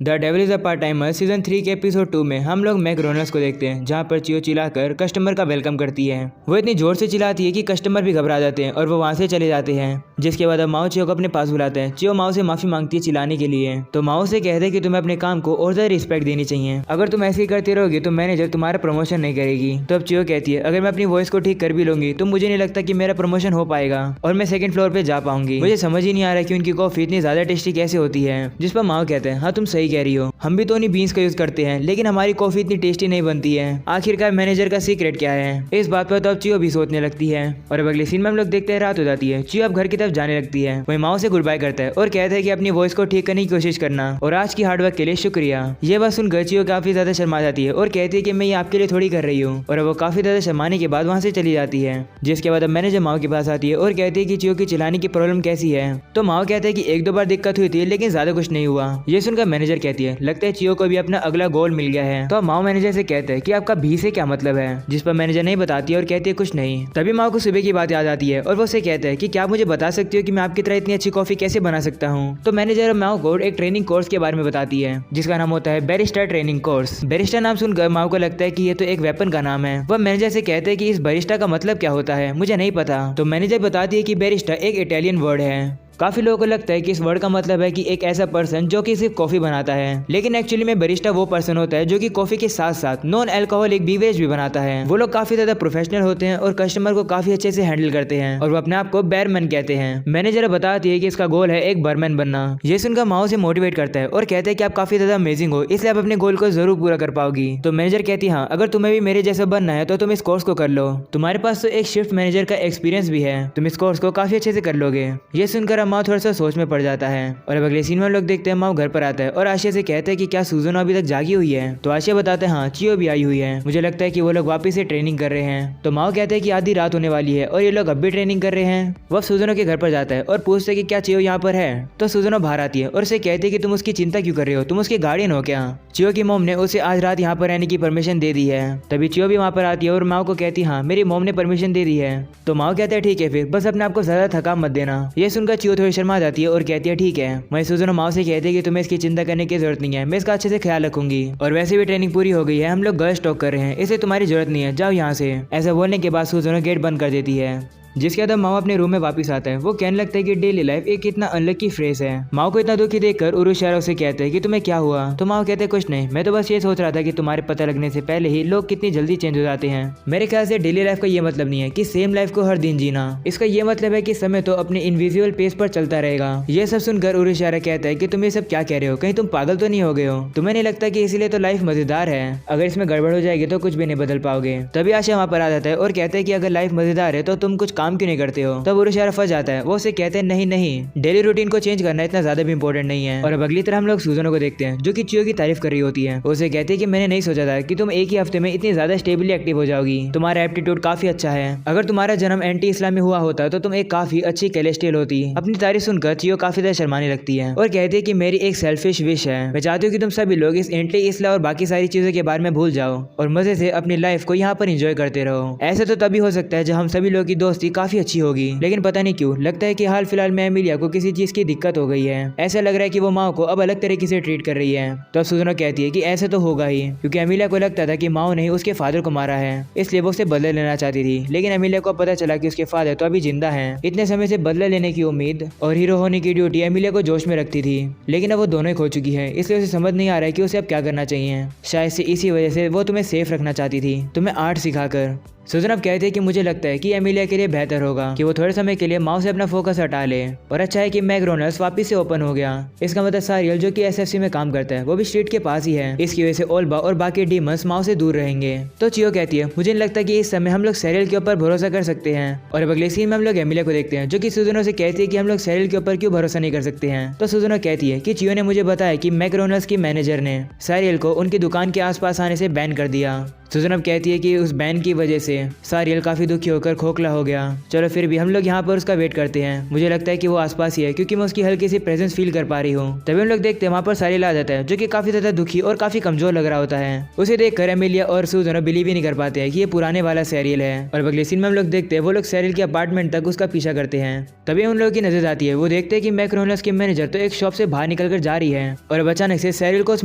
The devil is a part timer season 3 के episode 2 में हम लोग मैकडॉनल्ड्स को देखते हैं, जहाँ पर चियो चिल्लाकर कस्टमर का वेलकम करती है। वो इतनी जोर से चिल्लाती है कि कस्टमर भी घबरा जाते हैं और वो वहाँ से चले जाते हैं। जिसके बाद अब माओ चियो को अपने पास बुलाते हैं। चियो माओ से माफी मांगती है चिल्लाने के लिए, तो माओ से कहते हैं कि तुम्हें अपने काम को और ज्यादा रिस्पेक्ट देनी चाहिए। अगर तुम ऐसे ही करती रहोगी तो मैनेजर तुम्हारा प्रमोशन नहीं करेगी। तो अब चियो कहती है, अगर मैं अपनी वॉइस को ठीक कर भी लूंगी तो मुझे नहीं लगता कि मेरा प्रमोशन हो पाएगा और मैं सेकंड फ्लोर पे जा पाऊंगी। मुझे समझ ही नहीं आ रहा कि उनकी कॉफी इतनी ज्यादा टेस्टी कैसे होती है। जिस पर माओ कहते हैं, हाँ तुम सही कह रही हो, हम भी तो उन्हीं बीन्स का यूज करते हैं, लेकिन हमारी कॉफी इतनी टेस्टी नहीं बनती है। आखिरकार मैनेजर का सीक्रेट क्या है? इस बात पर तो अब चियो भी सोचने लगती है। और अब अगले सीन में हम लोग देखते हैं रात हो जाती है। चियो अब घर की तरफ जाने लगती है। वही माओ से गुड बाय करता है और कहता है कि अपनी वॉइस को ठीक करने की कोशिश करना और आज की हार्डवर्क के लिए शुक्रिया। ये बात सुनकर चियो काफी ज्यादा शर्मा जाती है और कहती है कि मैं ये आपके लिए थोड़ी कर रही हूँ। और अब वो काफी ज्यादा शर्माने के बाद वहाँ से चली जाती है। जिसके बाद अब मैनेजर माओ के पास आती है और कहती है कि चियो की चिल्लाने की प्रॉब्लम कैसी है। तो माओ कहता है कि एक दो बार दिक्कत हुई थी, लेकिन ज्यादा कुछ नहीं हुआ। ये सुनकर मैनेजर कहती है, लगता है चियो को भी अपना अगला गोल मिल गया है। तो माओ मैनेजर से कहते हैं कि आपका भी से क्या मतलब है? जिस पर मैनेजर नहीं बताती है और कहती है कुछ नहीं। तभी माओ को सुबह की बात याद आती है और वो उसे कहता है कि क्या आप मुझे बता सकती हो कि मैं आपकी तरह इतनी अच्छी कॉफी कैसे बना सकता हूँ? तो मैनेजर माओ को एक ट्रेनिंग कोर्स के बारे में बताती है, जिसका नाम होता है बैरिस्टा ट्रेनिंग कोर्स। बैरिस्टा नाम सुनकर माओ को लगता है कि ये तो एक वेपन का नाम है। वह मैनेजर से कहते हैं कि इस बैरिस्टा का मतलब क्या होता है, मुझे नहीं पता। तो मैनेजर बताती है कि बैरिस्टा एक इटालियन वर्ड है। काफी लोगों को लगता है कि इस वर्ड का मतलब है कि एक ऐसा पर्सन जो कि सिर्फ कॉफी बनाता है, लेकिन एक्चुअली में बैरिस्टा वो पर्सन होता है जो कि कॉफी के साथ साथ नॉन अल्कोहलिक बीवरेज भी बनाता है। वो लोग काफी ज्यादा प्रोफेशनल होते हैं और कस्टमर को काफी अच्छे से हैंडल करते हैं और वो अपने आप को बैरमैन कहते हैं। मैनेजर बताती है कि इसका गोल है एक बरमैन बनना। ये सुनकर माओ से मोटिवेट करता है और कहते हैं कि आप काफी ज्यादा अमेजिंग हो, इसलिए आप अपने गोल को जरूर पूरा कर पाओगी। तो मैनेजर कहती है, हाँ अगर तुम्हें भी मेरे जैसा बनना है तो तुम इस कोर्स को कर लो, तुम्हारे पास तो एक शिफ्ट मैनेजर का एक्सपीरियंस भी है, तुम इस कोर्स को काफी अच्छे से कर लोगे। ये सुनकर माओ थोड़ा सा सोच पड़ जाता है। और अब अगले सीन में लोग देखते हैं माओ घर पर आता है और आशिया से कहते हैं कि क्या सुजुनो अभी तक जागी हुई है? तो आशिया बताते हैं, हाँ चियो भी आई हुई है, मुझे लगता है कि वो लोग वापस से ट्रेनिंग कर रहे हैं। तो माओ कहते हैं कि आधी रात होने वाली है और ये लोग अब भी ट्रेनिंग कर रहे हैं। वह सुजुनो के घर पर जाता है और पूछते हैं कि क्या चियो यहाँ पर है? तो सुजुनो बाहर आती है और उसे कहती है कि तुम उसकी चिंता क्यों कर रहे हो, तुम उसके गार्डियन हो क्या? चियो की मॉम ने उसे आज रात यहाँ पर रहने की परमिशन दे दी है। तभी चियो भी वहाँ पर आती है और माओ को कहती है, हाँ मेरी मॉम ने परमिशन दे दी है। तो माओ कहता है ठीक है, फिर बस अपने आप को ज्यादा थका मत देना। ये सुनकर चियो थोड़ी शर्मा जाती है और कहती है ठीक है। मैं सुजुनो माओ से कहती है कि तुम्हें इसकी चिंता करने की जरूरत नहीं है, मैं इसका अच्छे से ख्याल रखूंगी। और वैसे भी ट्रेनिंग पूरी हो गई है, हम लोग गर्ल्स टॉक कर रहे हैं, इसलिए तुम्हारी जरूरत नहीं है, जाओ यहाँ से। ऐसा बोलने के बाद सुजुनो गेट बंद कर देती है। जिसके बाद माओ अपने रूम में वापस आता है। वो कहने लगता है कि डेली लाइफ एक कितना अनलकी फ्रेज है। माओ को इतना दुखी देखकर उरुशिरा उसे कहते हैं कि तुम्हें क्या हुआ? तो माओ कहते हैं कुछ नहीं, मैं तो बस ये सोच रहा था कि तुम्हारे पता लगने से पहले ही लोग कितनी जल्दी चेंज हो जाते हैं। मेरे ख्याल से डेली लाइफ का ये मतलब नहीं है कि सेम लाइफ को हर दिन जीना, इसका ये मतलब है कि समय तो अपने इनविजिबल पेस पर चलता रहेगा। ये सब सुनकर उरुशिरा कहता है कि तुम ये सब क्या कह रहे हो, कहीं तुम पागल तो नहीं हो गए हो? तुम्हें नहीं लगता कि इसीलिए तो लाइफ मजेदार है, अगर इसमें गड़बड़ हो जाएगी तो कुछ भी नहीं बदल पाओगे। तभी आशा वहाँ पर आ जाता है और कहते हैं कि अगर लाइफ मजेदार है तो तुम कुछ काम क्यों नहीं करते हो? तब उरुशिरा फंस जाता है। वो उसे कहते हैं नहीं, डेली रूटीन को चेंज करना इतना ज्यादा भी इंपॉर्टेंट नहीं है। और अब अगली तरह हम लोग सुजुनो को देखते हैं, जो कि चियो की तारीफ कर रही होती है। उसे कहते हैं कि मैंने नहीं सोचा था कि तुम एक ही हफ्ते में इतनी ज्यादा स्टेबली एक्टिव हो जाओगी, तुम्हारा एप्टीट्यूड काफी अच्छा है। अगर तुम्हारा जन्म एंटी इस्लाम में हुआ होता तो तुम एक काफी अच्छी कैलेस्टियल होती। अपनी तारीफ सुनकर चियो काफी ज्यादा शर्माने लगती है और कहती है कि मेरी एक सेल्फिश विश है, मैं चाहती हूँ कि तुम सभी लोग इस एंटी इस्लाम और बाकी सारी चीजों के बारे में भूल जाओ और मजे से अपनी लाइफ को यहाँ पर एंजॉय करते रहो। ऐसे तो तभी हो सकता है जब हम सभी लोगों की दोस्ती काफी अच्छी होगी, लेकिन पता नहीं क्यों लगता है कि हाल फिलहाल में एमिलिया को किसी चीज की दिक्कत हो गई है। ऐसा लग रहा है कि वो माओ को अब अलग तरीके से ट्रीट कर रही है। तो सुजुनो कहती है कि ऐसे तो होगा ही, क्योंकि एमिलिया को लगता था कि माओ ने उसके फादर को मारा है, इसलिए वो उससे बदला लेना चाहती थी। लेकिन एमिलिया को पता चला कि उसके फादर तो अभी जिंदा है। इतने समय से बदला लेने की उम्मीद और हीरो होने की ड्यूटी एमिलिया को जोश में रखती थी, लेकिन अब वो दोनों ही खो चुकी है, इसलिए उसे समझ नहीं आ रहा है कि उसे अब क्या करना चाहिए। शायद से इसी वजह से वो तुम्हें सेफ रखना चाहती थी, तुम्हें आर्ट सिखाकर। सुजन अब कहते हैं कि मुझे लगता है कि एमिलिया के लिए बेहतर होगा कि वो थोड़े समय के लिए माओ से अपना फोकस हटा ले, और अच्छा है कि मैकडॉनल्ड्स वापस से ओपन हो गया। इसका मतलब सारियल जो कि एसएफसी में काम करता है वो भी स्ट्रीट के पास ही है, इसकी वजह से ओल्बा और बाकी डीमंस माओ से दूर रहेंगे। तो चियो कहती है मुझे नहीं लगता कि इस समय हम लोग सैरियल के ऊपर भरोसा कर सकते हैं। और अब अगले सीन में हम लोग एमिलिया को देखते हैं, जो कि सुजनो से कहती है कि हम लोग सैरियल के ऊपर क्यों भरोसा नहीं कर सकते हैं। तो सुजनो कहती है कि चियो ने मुझे बताया कि मैकडॉनल्ड्स की मैनेजर ने सैरियल को उनकी दुकान के आसपास आने से बैन कर दिया। सुजन अब कहती है कि उस बैन की वजह से सारियल काफी दुखी होकर खोखला हो गया। चलो फिर भी हम लोग यहाँ पर उसका वेट करते हैं। मुझे लगता है कि वो आसपास ही है क्योंकि मैं उसकी हल्की सी प्रेजेंस फील कर पा रही हूँ। तभी हम लोग देखते हैं वहाँ पर सारियल आ जाता है जो कि काफी ज्यादा दुखी और काफी कमजोर लग रहा होता है। उसे देखकर एमिलिया और सुजन बिलीव ही नहीं कर पाते हैं कि ये पुराने वाला सैरियल है। और अगले सीन में हम लोग देखते हैं वो लोग सैरियल के अपार्टमेंट तक उसका पीछा करते हैं। तभी उन लोगों की नजर आती है। वो देखते हैं कि मैक्रोनस की मैनेजर तो एक शॉप से बाहर निकल कर जा रही है और अब अचानक से सैरियल को उस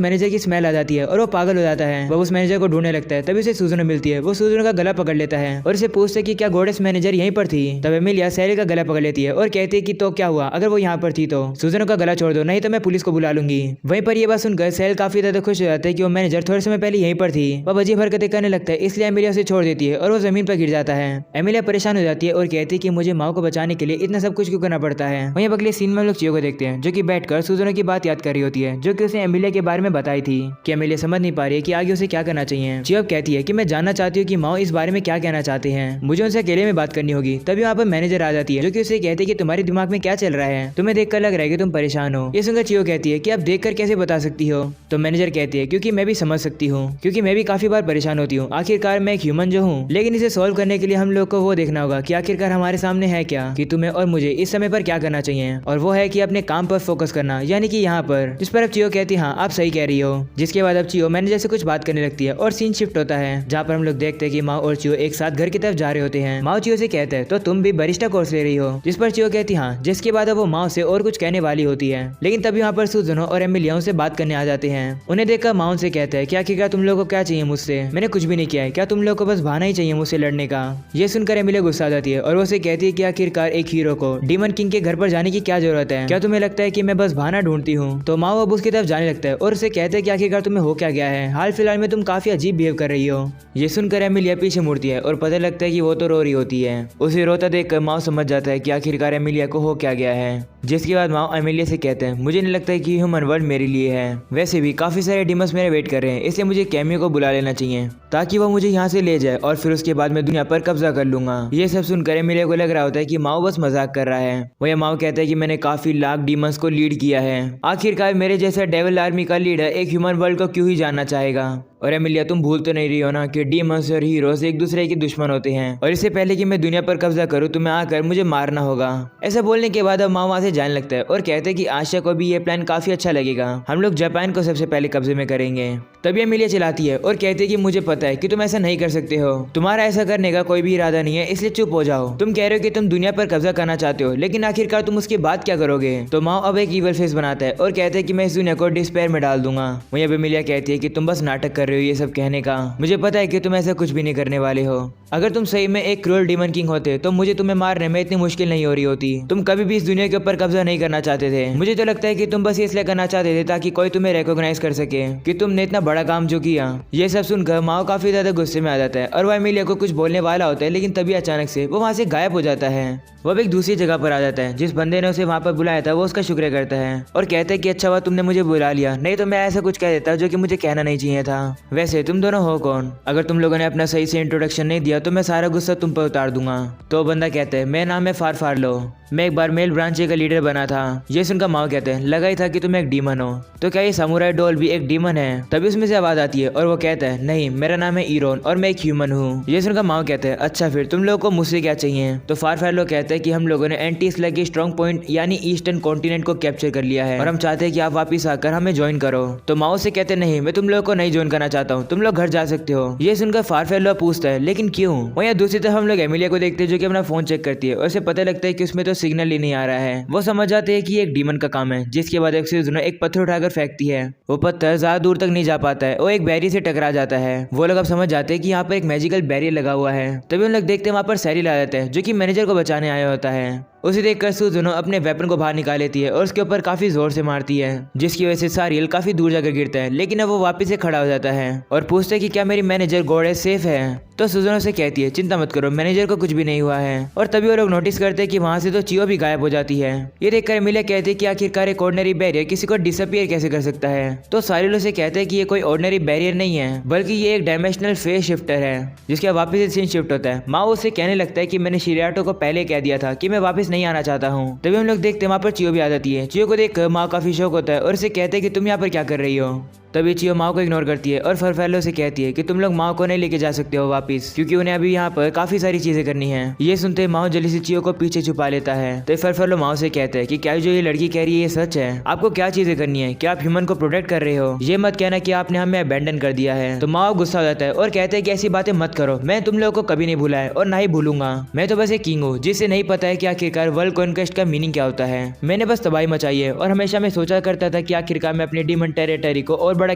मैनेजर की स्मेल आ जाती है और वो पागल हो जाता है। वो उस मैनेजर को ढूंढने लगता है। तभी उसे सुजन मिलती है। वो सुजन का गला पकड़ लेता है और इसे पूछते कि क्या गोडेस मैनेजर यहीं पर थी। तब एमिलिया सैरियल का गला पकड़ लेती है और कहती है कि तो क्या हुआ अगर वो यहाँ पर थी तो सुजन का गला छोड़ दो, नहीं तो मैं पुलिस को बुला लूंगी। वहीं पर ये बात सुनकर सैरियल काफी ज्यादा खुश हो जाता है कि वो मैनेजर थोड़े समय पहले यहीं पर थी। वह अजीब हरकतें करने लगता है, इसलिए एमिलिया उसे छोड़ देती है और वो जमीन पर गिर जाता है। एमिलिया परेशान हो जाती है और कहती है कि मुझे माँ को बचाने के लिए इतना सब कुछ क्यों करना पड़ता है। वहीं अगले सीन में हम लोग चियो को देखते हैं जो कि बैठकर सुजन की बात याद कर रही होती है जो कि उसने एमिलिया के बारे में बताई थी कि एमिलिया समझ नहीं पा रही है कि आगे उसे क्या करना चाहिए। चियो अब कहती है कि मैं जानना चाहती हूँ कि माँ इस बारे में क्या कहना चाहते हैं, मुझे उनसे अकेले में बात करनी होगी। तभी वहाँ पर मैनेजर आ जाती है जो कि उसे कहती है कि तुम्हारे दिमाग में क्या चल रहा है, तुम्हें देखकर लग रहा है कि तुम परेशान हो। ये सुनकर चियो कहती है कि आप देखकर कैसे बता सकती हो। तो मैनेजर कहती है क्योंकि मैं भी समझ सकती हूँ, क्योंकि मैं भी काफी बार परेशान होती हूँ। आखिरकार मैं एक ह्यूमन जो हूँ, लेकिन इसे सॉल्व करने के लिए हम लोग को वो देखना होगा कि आखिरकार हमारे सामने है क्या, कि तुम्हें और मुझे इस समय पर क्या करना चाहिए। और वो है कि अपने काम पर फोकस करना, यानी कि यहाँ पर। जिस पर अब चियो कहती है हाँ आप सही कह रही हो। जिसके बाद अब चियो मैनेजर से कुछ बात करने लगती है और सीन शिफ्ट होता है जहाँ पर हम लोग देखते हैं कि माओ और चियो एक साथ घर की तरफ जा रहे होते हैं। माओ चियो से कहता है तो तुम भी बरिस्टा कोर्स ले रही हो, जिस पर चियो कहती हाँ। जिसके बाद अब वो माओ से और कुछ कहने वाली होती है, लेकिन तभी वहाँ पर सुजनो और एमिलिया से बात करने आ जाते हैं। उन्हें देखकर माओ से कहता है कि आखिरकार तुम लोग को क्या चाहिए मुझसे, मैंने कुछ भी नहीं किया है, क्या तुम लोग को बस बहाना ही चाहिए मुझसे लड़ने का। ये सुनकर एमिलिया गुस्सा आ जाती है और वो उसे कहती है कि आखिरकार एक हीरो को डीमन किंग के घर पर जाने की क्या जरूरत है, क्या तुम्हें लगता है कि मैं बस बहाना ढूंढती हूँ। तो माओ अब उसकी तरफ जाने लगता है और उसे कहते हैं कि आखिरकार तुम्हें हो क्या गया है, हाल फिलहाल में तुम काफी अजीब बिहेव कर रही हो। ये सुनकर एमिलिया पीछे मुड़ती है और पता लगता है कि वो तो रो रही होती है। उसे रोता देखकर माओ समझ जाता है कि आखिरकार एमिलिया को हो क्या गया है। जिसके बाद माओ एमिलिया से कहते हैं मुझे नहीं लगता है कि ह्यूमन वर्ल्ड मेरे लिए है, वैसे भी काफी सारे डीमंस मेरे वेट कर रहे हैं, इसलिए मुझे कैमियो को बुला लेना चाहिए ताकि वो मुझे यहाँ से ले जाए और फिर उसके बाद मैं दुनिया पर कब्जा कर लूंगा। ये सब सुनकर एमिलिया को लग रहा होता है कि माओ बस मजाक कर रहा है। वही माओ कहता है कि मैंने काफी लाख डीमंस को लीड किया है, आखिरकार मेरे जैसा डेविल आर्मी का लीडर एक ह्यूमन वर्ल्ड को क्यों ही जानना चाहेगा। और एमिलिया तुम भूल तो नहीं रही हो ना कि डीमंस और हीरोज एक दूसरे के दुश्मन होते हैं और इससे पहले कि मैं दुनिया पर कब्जा करूं तुम्हें आकर मुझे मारना होगा। ऐसा बोलने के बाद अब माओ वहां से जाने लगता है और कहते हैं कि आशा को भी ये प्लान काफी अच्छा लगेगा, हम लोग जापान को सबसे पहले कब्जे में करेंगे। तभी एमिलिया चिल्लाती है और कहती है कि मुझे पता है कि तुम ऐसा नहीं कर सकते हो, तुम्हारा ऐसा करने का कोई भी इरादा नहीं है, इसलिए चुप हो जाओ। तुम कह रहे हो कि तुम दुनिया पर कब्जा करना चाहते हो, लेकिन आखिरकार तुम उसके बाद क्या करोगे। तो माओ अब एक ईवल फेस बनाता है और कहते हैं कि मैं इस दुनिया को डिस्पेयर में डाल दूंगा। वहीं अब एमिलिया कहती है कि तुम बस नाटक कर रहे हो ये सब कहने का, मुझे पता है कि तुम ऐसा कुछ भी नहीं करने वाले हो। अगर तुम सही में एक क्रूअल डीमन किंग होते तो मुझे तुम्हें मारने में इतनी मुश्किल नहीं हो रही होती। तुम कभी भी इस दुनिया के ऊपर कब्जा नहीं करना चाहते थे। मुझे तो लगता है कि तुम बस इसलिए करना चाहते थे ताकि कोई तुम्हें रिकॉग्नाइज कर सके कि तुमने इतना बड़ा काम जो किया। ये सब सुनकर माओ काफी ज्यादा गुस्से में आ जाता है और वह एमिलिया को कुछ बोलने वाला होता है, लेकिन तभी अचानक से वो वहां से गायब हो जाता है। वह एक दूसरी जगह पर आ जाता है। जिस बंदे ने उसे वहां पर बुलाया था वो उसका शुक्र करता है और कहता है कि अच्छा हुआ तुमने मुझे बुला लिया, नहीं तो मैं ऐसा कुछ कह देता जो कि मुझे कहना नहीं चाहिए था। वैसे तुम दोनों हो कौन? अगर तुम लोगों ने अपना सही से इंट्रोडक्शन नहीं दिया तो मैं सारा गुस्सा तुम पर उतार दूंगा। तो बंदा कहता है मेरा नाम है फारफारलो, मैं एक बार मेल ब्रांच का लीडर बना था। ये सुनकर माओ कहते हैं लगा ही था कि तुम एक डीमन हो, तो क्या ये समुराई डॉल भी एक डीमन है? तभी उसमें से आवाज आती है और वो कहता है नहीं मेरा नाम है ईरोन और मैं एक ह्यूमन हूँ। ये सुनकर माओ कहते हैं अच्छा फिर तुम लोगों को मुझसे क्या चाहिए? तो फारफारलो कहता है कि हम लोगों ने एंटी स्लग के स्ट्रॉन्ग पॉइंट यानी ईस्टर्न कॉन्टिनेंट को कैप्चर कर लिया है और हम चाहते हैं कि आप वापिस आकर हमें ज्वाइन करो। तो माओ से कहते नहीं मैं तुम लोगों को नहीं ज्वाइन करना चाहता हूँ, तुम लोग घर जा सकते हो। ये सुनकर फारफारलो पूछता है लेकिन क्यों? वहीं दूसरी तरफ हम लोग एमिलिया को देखते हैं जो कि अपना फोन चेक करती है और उसे पता लगता है कि उसमें तो सिग्नल ही नहीं आ रहा है। वो समझ जाते हैं कि एक डीमन का काम है। जिसके बाद एक पत्थर उठाकर फेंकती है। वो पत्थर ज्यादा दूर तक नहीं जा पाता है, वो एक बैरियर से टकरा जाता है। वो लोग अब समझ जाते हैं कि यहाँ पर एक मैजिकल बैरियर लगा हुआ है। तभी हम लोग देखते हैं वहाँ पर सैरिल आ जाता है जो कि मैनेजर को बचाने आया होता है। उसे देखकर सुजुनो अपने वेपन को बाहर निकाल लेती है और उसके ऊपर काफी जोर से मारती है, जिसकी वजह से सारियल काफी दूर जाकर गिरता है। लेकिन अब वो वापस से खड़ा हो जाता है और पूछता है कि क्या मेरी मैनेजर गोडेस सेफ है? तो सुजुनो से कहती है चिंता मत करो, मैनेजर को कुछ भी नहीं हुआ है। और तभी वो लोग नोटिस करते हैं कि वहाँ से तो चियो भी गायब हो जाती है। ये देखकर एमिलिया कहती है कि आखिरकार एक ऑर्डिनरी बैरियर किसी को डिसअपियर कैसे कर सकता है? तो सारियल उसे कहते हैं कि ये कोई ऑर्डिनरी बैरियर नहीं है, बल्कि ये एक डायमेंशनल फेज शिफ्टर है। जिसके बाद वापस से सीन शिफ्ट होता है। माओ उससे कहने लगता है कि मैंने शिरियाटो को पहले कह दिया था कि मैं वापस नहीं आना चाहता हूँ। तभी हम लोग देखते हैं वहाँ पर चियो भी आ जाती है। चियो को देख माओ काफी शौक होता है और उसे कहते हैं कि तुम यहाँ पर क्या कर रही हो? तभी चियो माओ को इग्नोर करती है और फरफेलो से कहती है कि तुम लोग माओ को नहीं लेके जा सकते हो वापिस, क्योंकि उन्हें अभी यहाँ पर काफी सारी चीजें करनी है। ये सुनते माओ जल्दी से चियो को पीछे छुपा लेता है। तो फरफेलो माओ से कहता है कि क्या जो ये लड़की कह रही है ये सच है? आपको क्या चीजें करनी है? क्या आप ह्यूमन को प्रोटेक्ट कर रहे हो? ये मत कहना कि आपने हमें अबेंडन कर दिया है। तो माओ गुस्सा हो जाता है और कहते हैं कि ऐसी बातें मत करो, मैं तुम लोगों को कभी नहीं भूला है और ना ही भूलूंगा। मैं तो बस एक किंग हूँ जिसे नहीं पता है कि आखिरकार वर्ल्ड कॉन्क्वेस्ट का मीनिंग क्या होता है। मैंने बस तबाही मचाई है और हमेशा मैं सोचा करता था कि आखिरकार मैं अपनी डीमन टेरिटरी को और बड़ा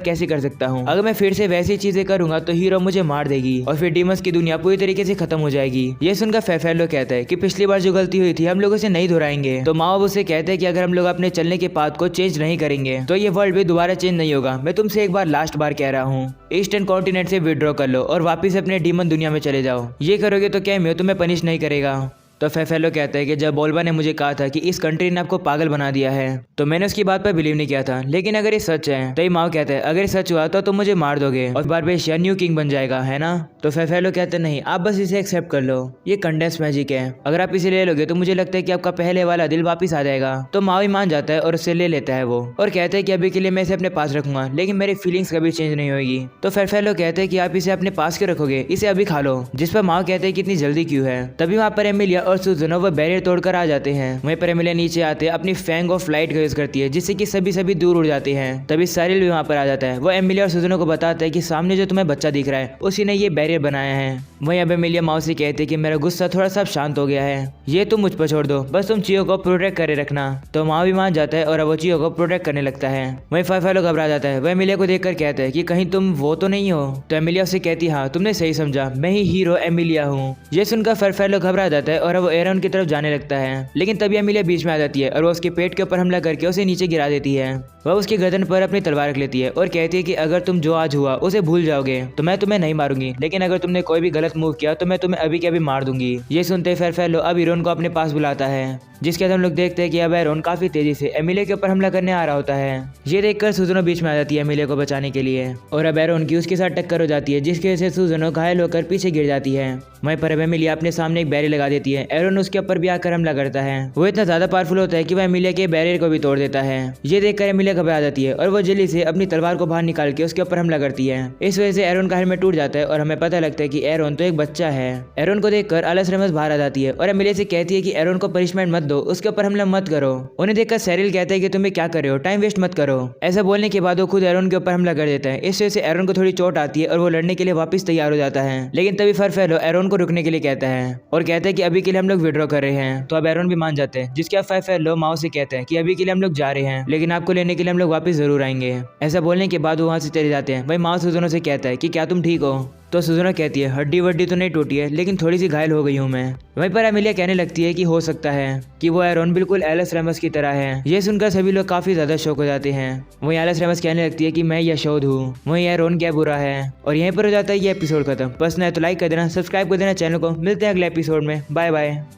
कैसे कर सकता हूँ। अगर मैं फिर से वैसी चीजें करूंगा तो हीरो मुझे मार देगी और फिर डीमंस की दुनिया पूरी तरीके से खत्म हो जाएगी। ये सुनकर फरफेलो कहता है कि पिछली बार जो गलती हुई थी हम लोग उसे नहीं दोहराएंगे। तो माओ उससे कहते हैं कि अगर हम लोग अपने चलने के पाथ को चेंज नहीं करेंगे तो ये वर्ल्ड भी दोबारा चेंज नहीं होगा। मैं तुमसे एक बार लास्ट बार कह रहा हूँ, ईस्टर्न कॉन्टिनेंट से विड्रॉ कर लो और वापिस अपने डीमन दुनिया में चले जाओ। ये करोगे तो कैमियो तुम्हें पनिश नहीं करेगा। तो फरफेलो कहता है कि जब बोल्बा ने मुझे कहा था कि इस कंट्री ने आपको पागल बना दिया है तो मैंने उसकी बात पर बिलीव नहीं किया था, लेकिन अगर ये सच है तो माओ कहता है अगर सच हुआ तो तुम मुझे मार दोगे और बारबेशिया न्यू किंग बन जाएगा, है ना? तो फरफेलो कहते हैं नहीं, आप बस इसे एक्सेप्ट कर लो, ये कंडेंस मैजिक है, अगर आप इसे ले लोगे तो मुझे लगता है कि आपका पहले वाला दिल वापिस आ जाएगा। तो माओ ही मान जाता है और उसे ले लेता है वो और कहता है कि अभी के लिए मैं इसे अपने पास रखूंगा, लेकिन मेरी फीलिंग्स कभी चेंज नहीं होगी। तो फरफेलो कहते हैं कि आप इसे अपने पास क्यों रखोगे, इसे अभी खा लो। जिस पर माओ कहते हैं कि इतनी जल्दी क्यों है। तभी वहाँ पर एमिलिया और सुजुनो वो बैरियर तोड़कर आ जाते हैं। वहीं पर एमिलिया नीचे आते अपनी फैंग ऑफ लाइट का यूज करती है जिससे कि सभी दूर उड़ जाते हैं। तभी सारिल भी वहाँ पर आ जाता है। वो एमिलिया और सुजुनो को बताता है कि सामने जो तुम्हें बच्चा दिख रहा है उसी ने ये बैरियर बनाया है। वहीं अब एमिलिया माओ से कहती है कि मेरा गुस्सा थोड़ा सा शांत हो गया है, ये तुम मुझ पर छोड़ दो, बस तुम चियो को प्रोटेक्ट करे रखना। तो माओ भी मान जाता है और अब वो चियो को प्रोटेक्ट करने लगता है। वहीं फरफेलो घबरा जाता है। वह एमिलिया को देखकर कहता है कि कहीं तुम वो तो नहीं हो। तो एमिलिया उससे कहती है हाँ तुमने सही समझा, मैं ही हीरो एमिलिया हूँ। ये सुनकर फरफेलो घबरा जाता है और अब वो एरन की तरफ जाने लगता है, लेकिन तभी एमिलिया बीच में आ जाती है और वो उसके पेट के ऊपर हमला करके उसे नीचे गिरा देती है। वह उसके गर्दन पर अपनी तलवार रख लेती है और कहती है कि अगर तुम जो आज हुआ उसे भूल जाओगे तो मैं तुम्हें नहीं मारूंगी, लेकिन अगर तुमने कोई भी गलत मूव किया तो मैं तुम्हें अभी के अभी मार दूंगी। ये सुनते फरफेलो अब एरन को अपने पास बुलाता है, जिसके बाद हम लोग देखते हैं कि अब एरन काफी तेजी से एमिलिया के ऊपर हमला करने आ रहा होता है। ये देखकर सुजुनो बीच में आ जाती है एमिलिया को बचाने के लिए और अब एरन की उसके साथ टक्कर हो जाती है, जिसकी वजह से सुजुनो घायल होकर पीछे गिर जाती है। वहीं पर अब एमिलिया अपने सामने एक बैरियर लगा देती है। एरन उसके ऊपर भी आकर हमला करता है। वो इतना ज्यादा पावरफुल होता है कि वह एमिलिया के बैरियर को भी तोड़ देता है। ये देखकर एमिलिया घबरा जाती है और वो जल्दी से अपनी तलवार को बाहर निकाल के उसके ऊपर हमला करती है। इस वजह से एरन का हेलमेट टूट जाता है और हमें पता लगता है कि एरन तो एक बच्चा है। एरन को देखकर अलस रेमस बाहर आ जाती है और एमिलिया से कहती है कि एरन को पनिशमेंट मत दो, उसके ऊपर हमला मत करो। उन्हें देखकर सैरिल कहता है कि तुम्हें क्या कर रहे हो, टाइम वेस्ट मत करो। ऐसा बोलने के बाद वो खुद एरन के ऊपर हमला कर देता है। इस वजह से एरन को थोड़ी चोट आती है और वो लड़ने के लिए वापस तैयार हो जाता है, लेकिन तभी फरफेलो एरन को रुकने के लिए कहता है और कहता है कि अभी के लिए हम लोग विड्रॉ कर रहे हैं। तो अब एरन भी मान जाते हैं, जिसके अब फरफेलो माओ से कहते हैं कि अभी के लिए हम लोग जा रहे हैं, लेकिन आपको लेने के लिए हम लोग वापस जरूर आएंगे। ऐसा बोलने के बाद वो वहाँ से चले जाते हैं। भाई माओ सुजुनो से कहता है कि क्या तुम ठीक हो? तो सुजुनो कहती है हड्डी वड्डी तो नहीं टूटी है, लेकिन थोड़ी सी घायल हो गई हूँ मैं। वहीं पर एमिलिया कहने लगती है कि हो सकता है कि वो एरन बिल्कुल एलिस रेमस की तरह है। ये सुनकर सभी लोग काफी ज्यादा शौक हो जाते हैं। वहीं एलिस रेमस कहने लगती है कि मैं यशोद हूँ, वहीं एरन क्या बुरा है। और यहीं पर हो जाता है ये एपिसोड खत्म। पसंद है तो लाइक कर देना, सब्सक्राइब कर देना चैनल को। मिलते हैं अगले एपिसोड में, बाय बाय।